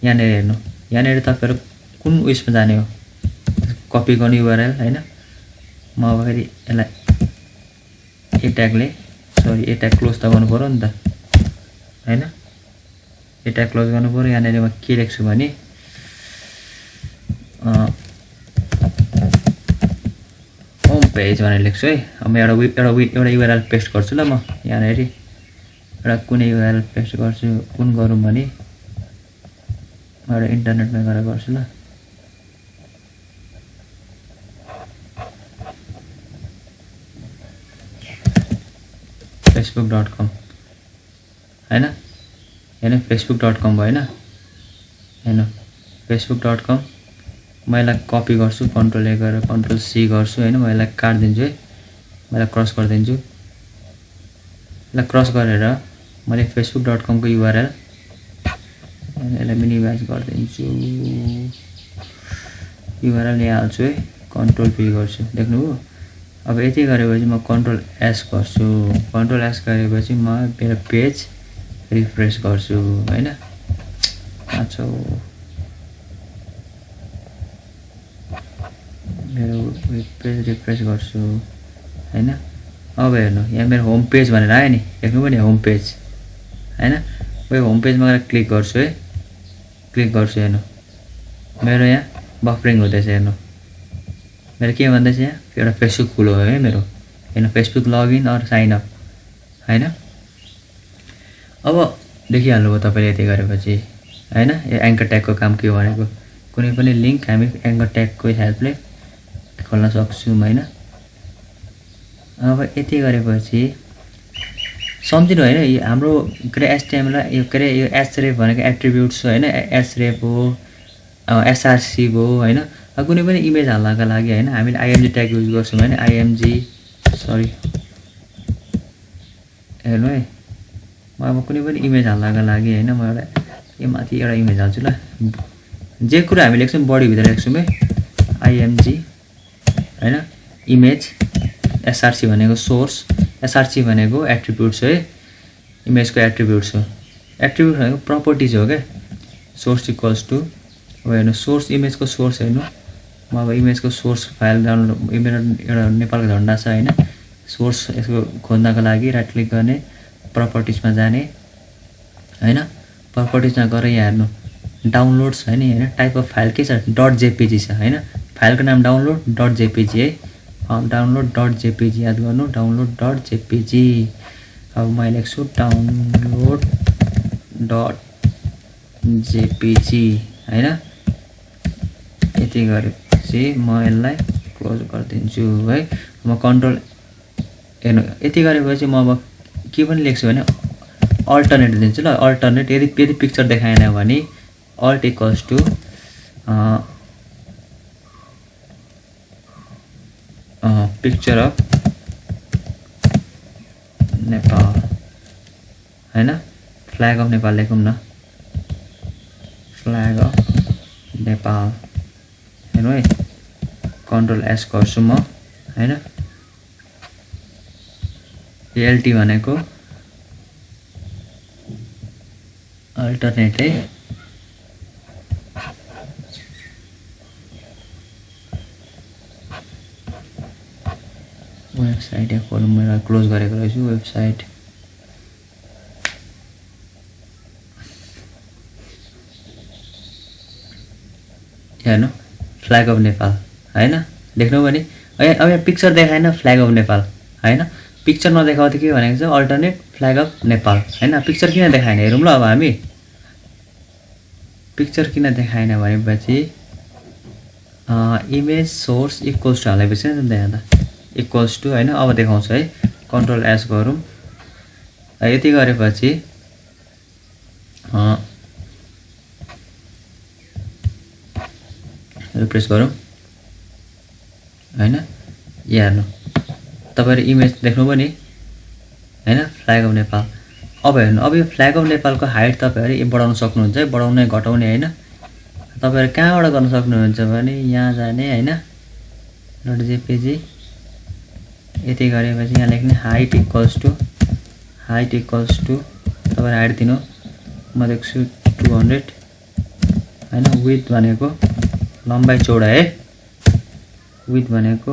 यहाँनेर हेर्नु यहाँनेर तपाईहरु कुन उयसमा जाने हो कपी गर्ने URL हैन म अब फेरि यसलाई a ट्यागले सरी a ट्याग क्लोज त गर्नु पर्यो नि त हैन a ट्याग क्लोज गर्नु पर्यो यहाँनेर म के लेख्छु भने होम पेज भनेर लेख्छु है अब म एउटा URL पेस्ट गर्छु ल म यहाँनेर एउटा कुनै URL पेस्ट गर्छु कुन गरौँ भने म एउटा इन्टरनेटमा गएर गर्छु ल facebook.com हैन हैन facebook.com भयो हैन facebook.com म यसलाई कपी गर्छु कन्ट्रोल ए गरेर कन्ट्रोल सी गर्छु हैन म यसलाई काट्दिन्छु है म यसलाई क्रस गरिदिन्छु यसलाई क्रस गरेर मैले facebook.com को URL यसलाई मिनिमाइज गरिदिन्छु URL यहाँ हाल्छु है कन्ट्रोल पी गर्छु देख्नुभयो अब यति गरेपछि म कन्ट्रोल एस गर्छु कन्ट्रोल एस गरेपछि म मेरो पेज रिफ्रेश गर्छु हैन अच्छा मेरो वेब पेज रिफ्रेश गर्छु हैन अब हेर्नु यहाँ मेरो होम पेज भनेर आयो नि देख्नुभयो नि होम पेज हैन यो होम पेजमा गएर क्लिक गर्छु है क्लिक गर्छु हेर्नु मेरो यहाँ बफरिङ हुँदैछ हेर्नु मेरो के भन्दैछ यहाँ एउटा फेसबुक खुलो है मेरो हैन Facebook login or sign up हैन अब देखिहाल्नुभयो तपाईले यति गरेपछि हैन यो एंकर ट्यागको काम के हो भनेको कुनै पनि लिंक हामी एंकर ट्यागको हेल्पले खोल्न सक्छौं हैन अब यति गरेपछि सम्झिनु हैन हाम्रो HTML यो href भनेको एट्रिब्युट्स हो हैन href हो src हो हैन कुनै पनि इमेज हाल्नका लागि हैन हामीले img ट्याग युज गर्छौं हैन img सरी हेर्नु है म अब कुनै पनि इमेज हाल्नका लागि हैन म एउटा यो माथि एउटा इमेज हाल्छु ल जे कुरा हामी लेख्छौं बडी भित्र लेख्छौं है img हैन इमेज src भनेको सोर्स src भनेको एट्रिब्युट्स है इमेजको एट्रिब्युट्स हो एट्रिब्युट भनेको प्रपर्टिज हो के सोर्स इक्वल्स टु अब हेर्नु सोर्स इमेजको सोर्स हेर्नु म अब इमेजको सोर्स फाइल डाउनलोड मेरो एउटा नेपालको झण्डा छ हैन सोर्स यसको खोज्नको लागि राइट क्लिक गर्ने प्रपर्टिजमा जाने हैन प्रपर्टिजमा गएर यहाँ हेर्नु डाउनलोड्स हैन हैन टाइप अफ फाइल के छ .jpg छ हैन फाइलको नाम download.jpg है download.jpg याद गर्नु download.jpg अब म लेख्छु download.jpg हैन यति गरेपछि म यसलाई क्लोज गर्दिन्छु है म कन्ट्रोल हेर्नु यति गरेपछि म अब के पनि लेख्छु भने अल्टरनेट दिन्छु ल अल्टरनेट यदि पिक्चर देखाएन भने alt equals to picture of Nepal हैन फ्ल्याग अफ नेपाल लेखौं न फ्ल्याग अफ नेपाल हेर्नु है कन्ट्रोल एस गर्छु म हैन lt भनेको अल्टरनेट है वेबसाइट या खोल्नु मैले क्लोज गरेको रहेछु वेबसाइट हेर्नु फ्ल्याग अफ नेपाल हैन देख्नु भने अब यहाँ पिक्चर देखाएन फ्ल्याग अफ नेपाल हैन पिक्चर नदेखाउँदा के भनेको छ अल्टरनेट फ्ल्याग अफ नेपाल हैन पिक्चर किन देखाएन हेरौँ ल अब हामी पिक्चर किन देखाएन भनेपछि इमेज सोर्स इक्वल्स टु हालेपछि नि देखाउँदा इक्वल्स टु हैन अब देखाउँछ है कन्ट्रोल एस गरौँ यति गरेपछि रिफ्रेस गरौँ हैन यहाँ हेर्नु तपाईहरु इमेज देख्नु पनि हैन फ्ल्याग अफ नेपाल अब हेर्नु अब यो फ्ल्याग अफ नेपालको हाइट तपाईहरु बढाउन सक्नुहुन्छ है बढाउने घटाउने हैन तपाईहरु कहाँबाट गर्न सक्नुहुन्छ भने यहाँ जाने हैन .jpg यति गरेपछि यहाँ लेख्ने हाइट इक्वल्स टु तपाईहरु हाइट दिनु म लेख्छु 200 हैन विड्थ भनेको लम्बाई चौडाइ है विड्थ भनेको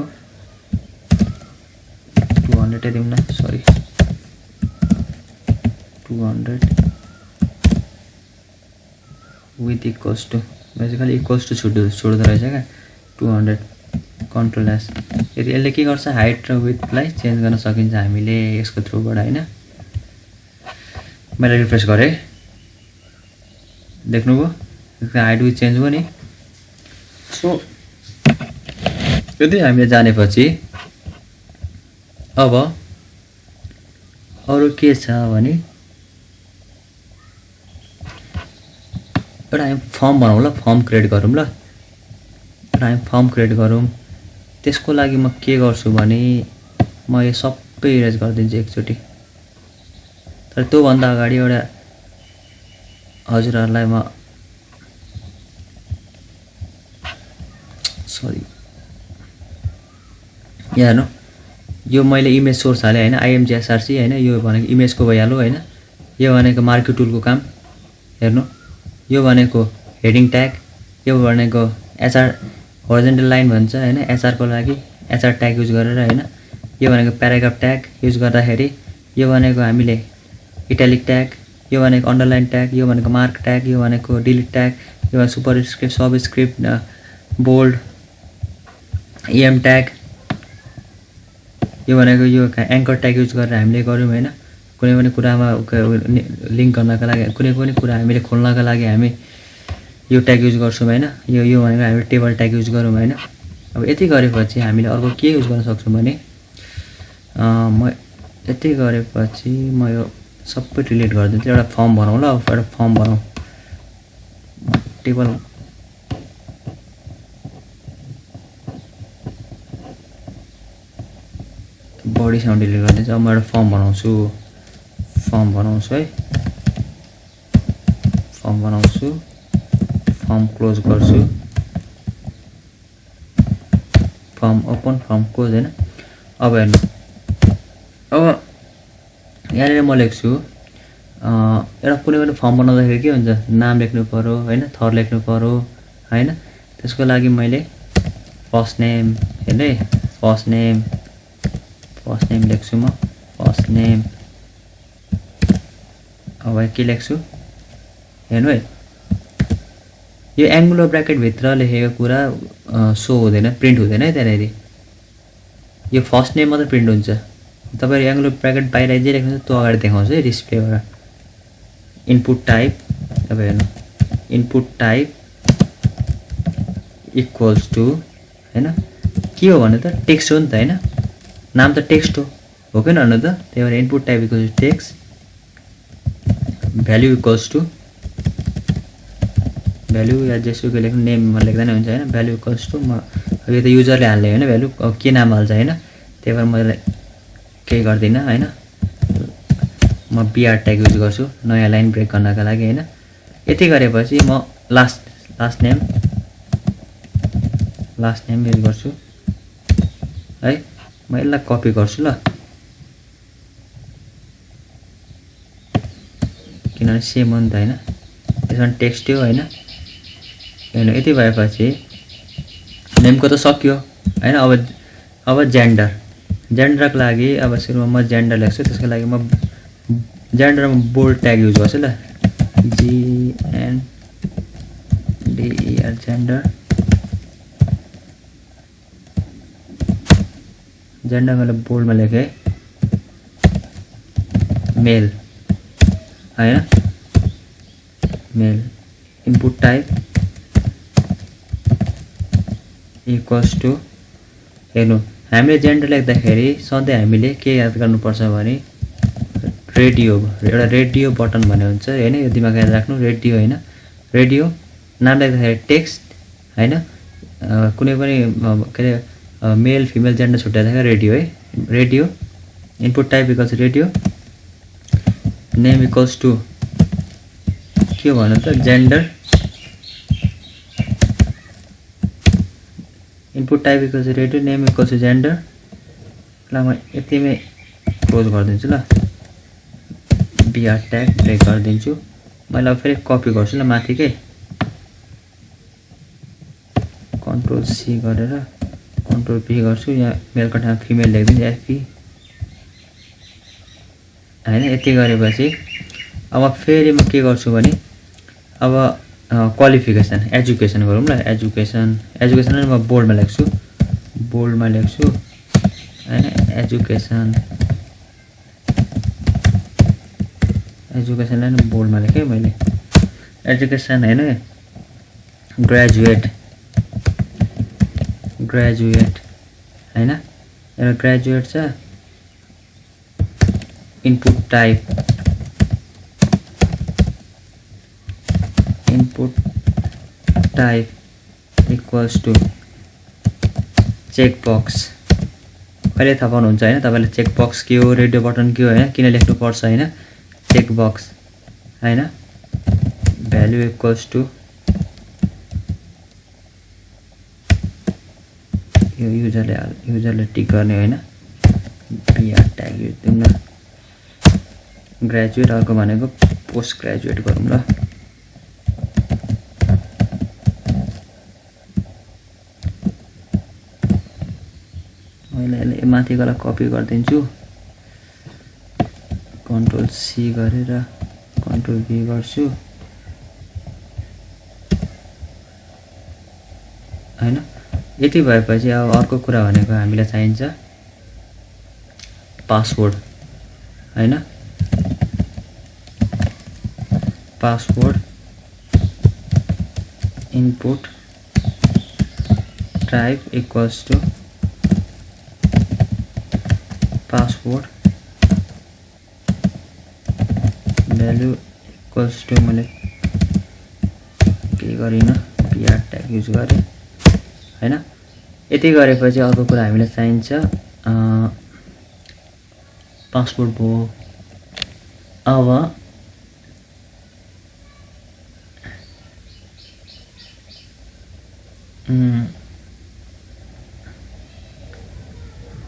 200 दिउँ न sorry 200 width equals to basically equals to छोड्दो रहेछ क्या 200 कन्ट्रोल एस यदि यसले के गर्छ हाइट र विड्थलाई चेन्ज गर्न सकिन्छ हामीले यसको थ्रुबाट हैन मैले रिफ्रेस गरे देख्नुभयो यसको हाइट विड्थ चेन्ज भयो नि सो यदि हामीले जानेपछि अब अरु के छ भने एउटा हामी फर्म बनाउँ ल फर्म क्रिएट गरौँ ल एउटा हामी फर्म क्रिएट गरौँ त्यसको लागि म के गर्छु भने म यो सबै इरेज गरिदिन्छु एकचोटी तर त्यो भन्दा अगाडि एउटा हजुरहरुलाई म सरी यहाँ हेर्नु यो मैले इमेज सोर्स हाले हैन imgsrc हैन यो भनेको इमेजको भइहाल्यो हैन यो भनेको मार्केट टुलको काम हेर्नु यो भनेको हेडिङ ट्याग यो भनेको एचआर होरिजोन्टल लाइन भन्छ हैन एचआर को लागि एचआर ट्याग युज गरेर हैन यो भनेको प्याराग्राफ ट्याग युज गर्दाखेरि यो भनेको हामीले इटालिक ट्याग यो भनेको अन्डरलाइन ट्याग यो भनेको मार्क ट्याग यो भनेको डिलिट ट्याग यो superscript subscript bold em tag यो भनेको यो एंकर ट्याग युज गरेर हामीले गर्यौं हैन कुनै पनि कुरामा लिंक गर्नका लागि कुनै पनि कुरा हामीले खोल्नका लागि हामी यो ट्याग युज गर्छौं हैन यो भनेको हामी टेबल ट्याग युज गरौँ हैन अब यति गरेपछि हामीले अर्को के युज गर्न सक्छौं भने म यति गरेपछि म यो सबै डिलिट गरिदिन्छु एउटा फर्म बनाउँ ल एउटा फर्म बनाउँ टेबल बडी साउन्ड डिलिट गरिदिन्छु अब म एउटा फर्म बनाउँछु फर्म बनाउँछु है, फर्म बनाउँछु, फर्म क्लोज गर्छु, फर्म ओपन, फर्म क्लोज हैन। अब हेर्नु, अब यहाँनिर म लेख्छु एउटा कुनै पनि फर्म बनाउँदाखेरि के हुन्छ, नाम लेख्नु पर्यो हैन, थर लेख्नु पर्यो हैन। त्यसको लागि मैले फर्स्ट नेम हेर्नु है, फर्स्ट नेम लेख्छु म, फर्स्ट नेम। अब के लेख्छु हेर्नु है, यो एङ्गुलर ब्र्याकेट भित्र लेखेको कुरा सो हुँदैन, प्रिन्ट हुँदैन है त्यहाँनेरि। यो फर्स्ट नेम मात्र प्रिन्ट हुन्छ। तपाईहरु एङ्गुलर ब्र्याकेट बाहिर जे लेख्नुहुन्छ त्यो अगाडि देखाउँछ है डिस्प्लेबाट। इनपुट टाइप अब हेर्नु, इनपुट टाइप इक्वल्स टु हैन, के हो भने त टेक्स्ट हो नि त हैन, नाम त टेक्स्ट हो कि नभन्नु त। त्यही भएर input type equals to text, value equals to value या जेसुकै लेख्नु, नेममा लेख्दा नै हुन्छ हैन। भ्यालु इक्वल्स टु म यो त युजरले हाल्ने हैन भ्यालु, अब के नाम हाल्छ हैन। त्यही भएर मैले केही गर्दिन हैन, म बीआर ट्याग युज गर्छु नयाँ लाइन ब्रेक गर्नका लागि हैन। यति गरेपछि म लास्ट नेम युज गर्छु है। म यसलाई कपी गर्छु ल, किनभने सेम हो नि त हैन, यसमा टेक्स्ट हो हैन। हेर्नु यति भएपछि नेमको त सक्यो हैन। अब जेन्डरको लागि अब सुरुमा म जेन्डर लेख्छु, त्यसको लागि म जेन्डरमा बोल्ड ट्याग युज गर्छु ल, GNDER जेन्डर मैले बोल्डमा लेखेँ, मेल हैन, मेल। इनपुट टाइप इक्वल्स टु हेर्नु, हामीले जेन्डर लेख्दाखेरि सधैँ हामीले के याद गर्नुपर्छ भने रेडियो, एउटा रेडियो बटन भन्ने हुन्छ हैन, यो दिमाग याद राख्नु। रेडियो हैन, रेडियो नाम लेख्दाखेरि टेक्स्ट हैन, कुनै पनि के अरे मेल फिमेल जेन्डर छुट्याउँदाखेरि रेडियो है, radio. Input type equals radio, name equals to के भन्नु त gender, input type equals radio, name equals gender. ल म यतिमै क्लोज गरिदिन्छु ल, बीआर ट्याग ब्रेक गरिदिन्छु। मैले अब फेरि कपी गर्छु ल माथिकै, कन्ट्रोल सी गरेर कन्ट्रोल पी गर्छु। यहाँ मेलको ठाउँमा फिमेल लेखिदिन्छु, एफपी हैन। यति गरेपछि अब फेरि म के गर्छु भने अब क्वालिफिकेसन एजुकेसन गरौँ ल। एजुकेसन म बोल्डमा लेख्छु हैन, एजुकेसनलाई नि बोल्डमा लेखेँ मैले। एजुकेसन हैन, ग्रेजुएट हैन, एउटा ग्रेजुएट छ। Input type equals to checkbox. कहिले थाहा पाउनुहुन्छ हैन तपाईले चेकबक्स के हो, रेडियो बटन के हो हैन, किन लेख्नु पर्छ हैन, चेकबक्स हैन। भ्यालु इक्वल्स टु यो युजरले टिक गर्ने हैन, बीआर ट्याग युज दिउँ न। ग्रेजुएट अर्को भनेको पोस्ट ग्रेजुएट गरौँ ल। मैले माथिकोलाई कपी गरिदिन्छु, कन्ट्रोल सी गरेर कन्ट्रोल भी गर्छु हैन। यति भएपछि अब अर्को कुरा भनेको हामीलाई चाहिन्छ पासवर्ड हैन, password input type equals to password, value equals to मैले के गरिनँ, बीआर ट्याग युज गरेँ हैन। यति गरेपछि अर्को कुरा हामीलाई चाहिन्छ पासपोर्ट भयो। अब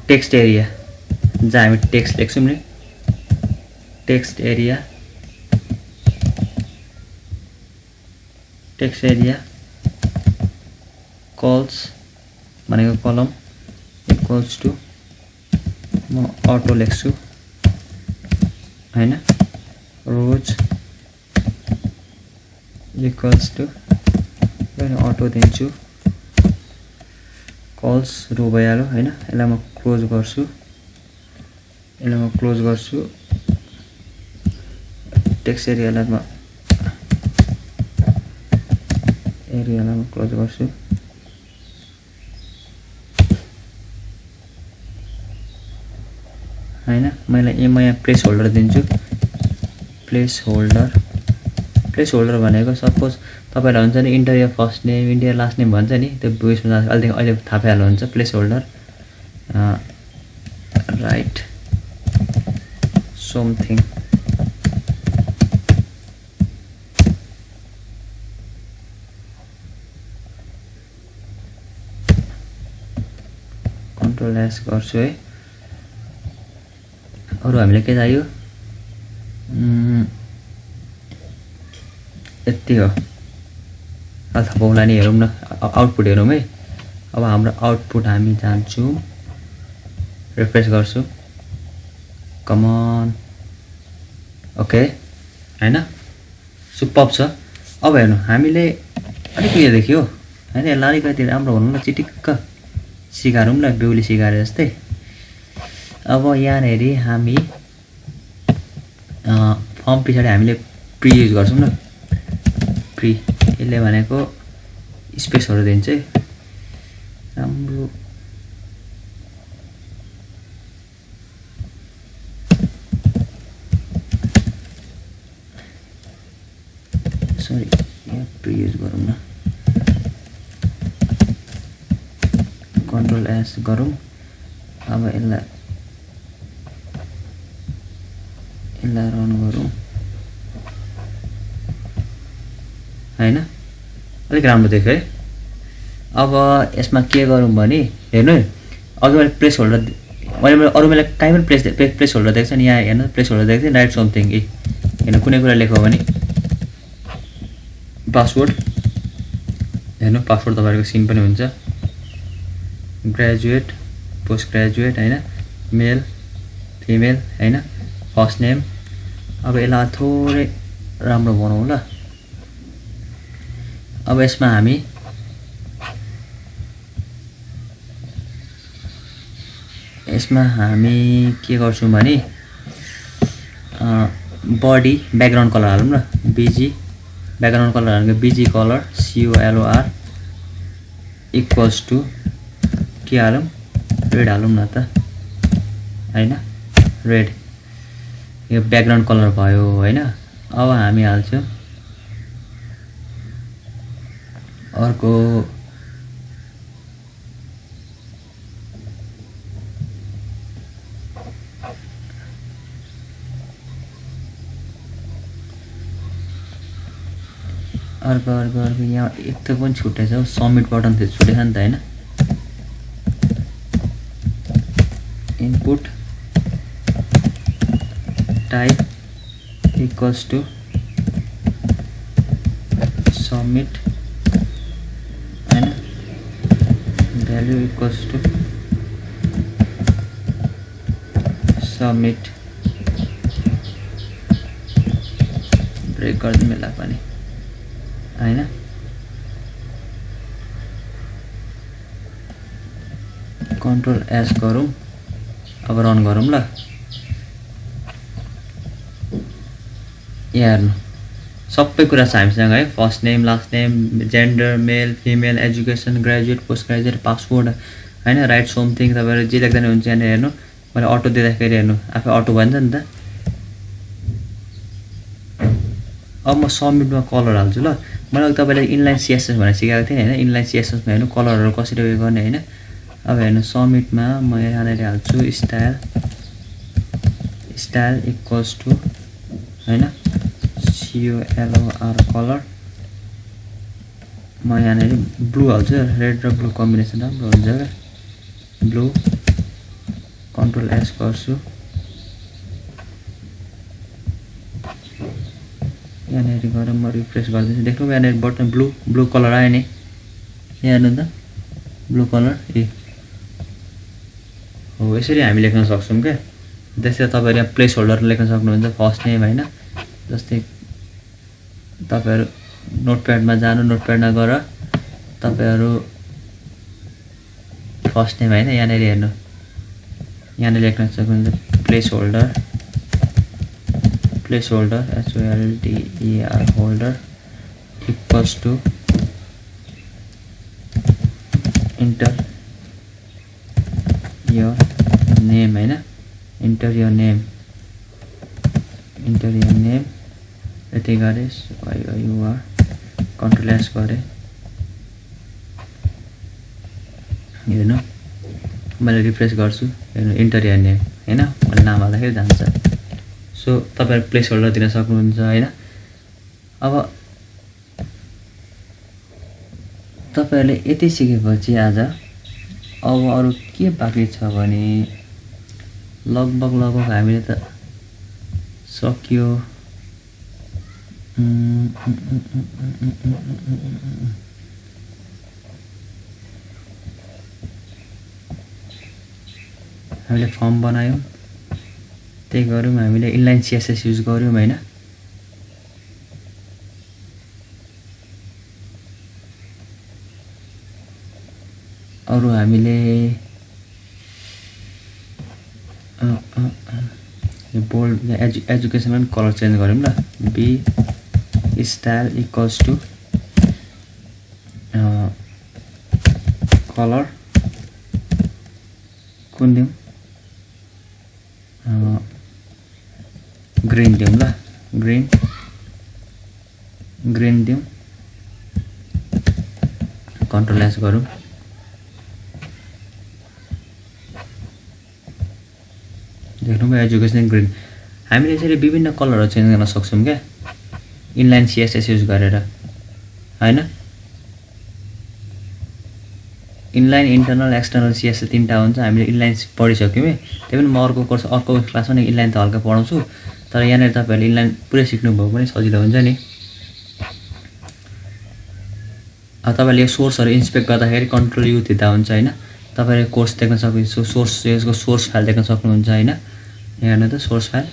टेक्स्ट एरिया जहाँ हामी टेक्स्ट लेख्छौँ नि टेक्स्ट एरिया कल्स भनेको कलम इक्वल्स टु म अटो लेख्छु हैन रोज इक्वल्स टु अटो दिन्छु कल्स रो भइहाल्यो हैन यसलाई म क्लोज गर्छु टेक्स्ट एरियालाई म क्लोज गर्छु हैन म यहाँ प्लेस होल्डर दिन्छु प्लेस होल्डर भनेको सपोज तपाईहरुलाई हुन्छ नि enter first name enter last name भन्छ नि त्यो बुझ्नु अहिले थाहा पाइहाल्नुहुन्छ placeholder right something control S गर्छु है अरु हामीले के चाहियो यति हो अथवा बहुला नि हेरौँ न आउटपुट हेरौँ है अब हाम्रो आउटपुट हामी जान्छौँ रिफ्रेश गर्छु कम अन ओके हैन सुपर्ब छ अब हेर्नु हामीले अलिक यो देखियो हैन यसलाई अलिकति राम्रो हुनु न चिटिक्क सिगारौँ न बेहुली सिगारे जस्तै अब यहाँनेरि हामी फर्म पछाडि हामीले प्री युज गर्छौँ न प्री यसले भनेको स्पेसहरु दिन्छ है राम्रो सरी यहाँ प्री युज गरौँ न कन्ट्रोल एस गरौँ अब यसलाई रन गरौँ हैन अलिक राम्रो देख्यो है अब यसमा के गरौँ भने हेर्नु अघि मैले प्लेस होल्डर मैले अरु मैले कहीँ पनि प्लेस होल्डर देख्छ नि यहाँ हेर्नु प्लेस होल्डर देख्छ राइट समथिङ हेर्नु कुनै कुरा लेखौ भने पासवर्ड हेर्नु पासवर्ड तपाईहरुको सिम पनि हुन्छ ग्रेजुएट पोस्ट ग्रेजुएट हैन मेल फिमेल हैन फर्स्ट नेम अब यसलाई थोरै राम्रो बनाउँ ल अब यसमा हामी के गर्छौं भने बडी ब्याकग्राउन्ड कलर हालौँ न बीजी ब्याकग्राउन्ड कलर हालेको BG colour COLOR equals to के हालौँ रेड हालौँ न त हैन रेड यो ब्याकग्राउन्ड कलर भयो हैन अब हामी हाल्छौं अर्को यहाँ एक त पनि छुटेछ सबमिट बटन थियो छुटेछ नि त हैन input type equals to submit हैन value equals to submit break गर्दिनु होला पनि हैन कन्ट्रोल एस गरौँ अब रन गरौँ ल यहाँ हेर्नु सबै कुरा छ हामीसँग है first name last name gender male female education graduate post graduate password हैन राइट समथिङ तपाईहरु जे लेख्दै हुन्छ यहाँ हेर्नु मैले अटो दिँदाखेरि हेर्नु आफै अटो भन्छ नि त अब म सबमिटमा कलर हाल्छु ल मैले तपाईलाई इनलाइन CSS भनेर सिकाएको थिएँ हैन इनलाइन CSS मा हेर्नु कलरहरु कसरी उयो गर्ने हैन अब हेर्नु सबमिटमा म यहाँनेर हाल्छु स्टाइल इक्वल्स टु हैन COLOR कलर म यहाँनेरि ब्लू हाल्छु रेड र ब्लू कम्बिनेसन राम्रो हुन्छ के ब्लू कन्ट्रोल S गर्छु यहाँनेरि गएर म रिफ्रेश गर्दैछु देख्नु यहाँनेरि बटन ब्लू कलर आयो नि यहाँ हेर्नु त ब्लू कलर हो यसरी हामी लेख्न सक्छौं के त्यसै तपाईहरु यहाँ प्लेस होल्डर लेख्न सक्नुहुन्छ फर्स्ट नेम हैन जस्तै तपाईहरु नोटप्याडमा जानु नोटप्याडमा गएर तपाईहरु फर्स्ट नेम हैन यहाँनेरि हेर्नु यहाँ लेख्न सक्नुहुन्छ placeholder HOLDER holder equals to enter your name हैन enter your name यति गरे you are कन्ट्रोल S गरे हेर्नु मैले रिफ्रेश गर्छु हेर्नु enter your name हैन मैले नाम हाल्दाखेरि जान्छ सो तपाईहरु प्लेस होल्डर दिन सक्नुहुन्छ हैन अब तपाईहरुले यति सिकेपछि आज अब अरु के बाँकी छ भने लगभग हामीले त सक्यो हामीले फर्म बनायौं त्यही गरौँ हामीले इनलाइन CSS युज गर्यौं हैन अरु हामीले यो बोल्ड एजुकेसनमा कलर चेन्ज गरौँ ल B style equals to colour कुन दिउँ ग्रीन दिउँ ल ग्रीन दिउँ कन्ट्रोल S गरौँ देख्नुभयो एजुकेसन ग्रीन हामीले यसरी विभिन्न कलरहरु चेन्ज गर्न सक्छौं के इनलाइन CSS युज गरेर हैन इनलाइन इन्टरनल एक्सटर्नल CSS तीनटा हुन्छ हामीले इनलाइन पढिसक्यौं है त्यही पनि म अर्को क्लासमा नि इनलाइन त हल्का पढाउँछु तर यहाँ तपाईहरुले इनलाइन पुरै सिक्नु भयो भने सजिलो हुन्छ नि तपाईहरुले यो सोर्सहरु इन्स्पेक्ट गर्दाखेरि कन्ट्रोल U थिच्दा हुन्छ हैन तपाईहरुले कोर्स देख्न सक्नुहुन्छ सोर्स यसको सोर्स फाइल देख्न सक्नुहुन्छ हैन यहाँ हेर्नु त सोर्स फाइल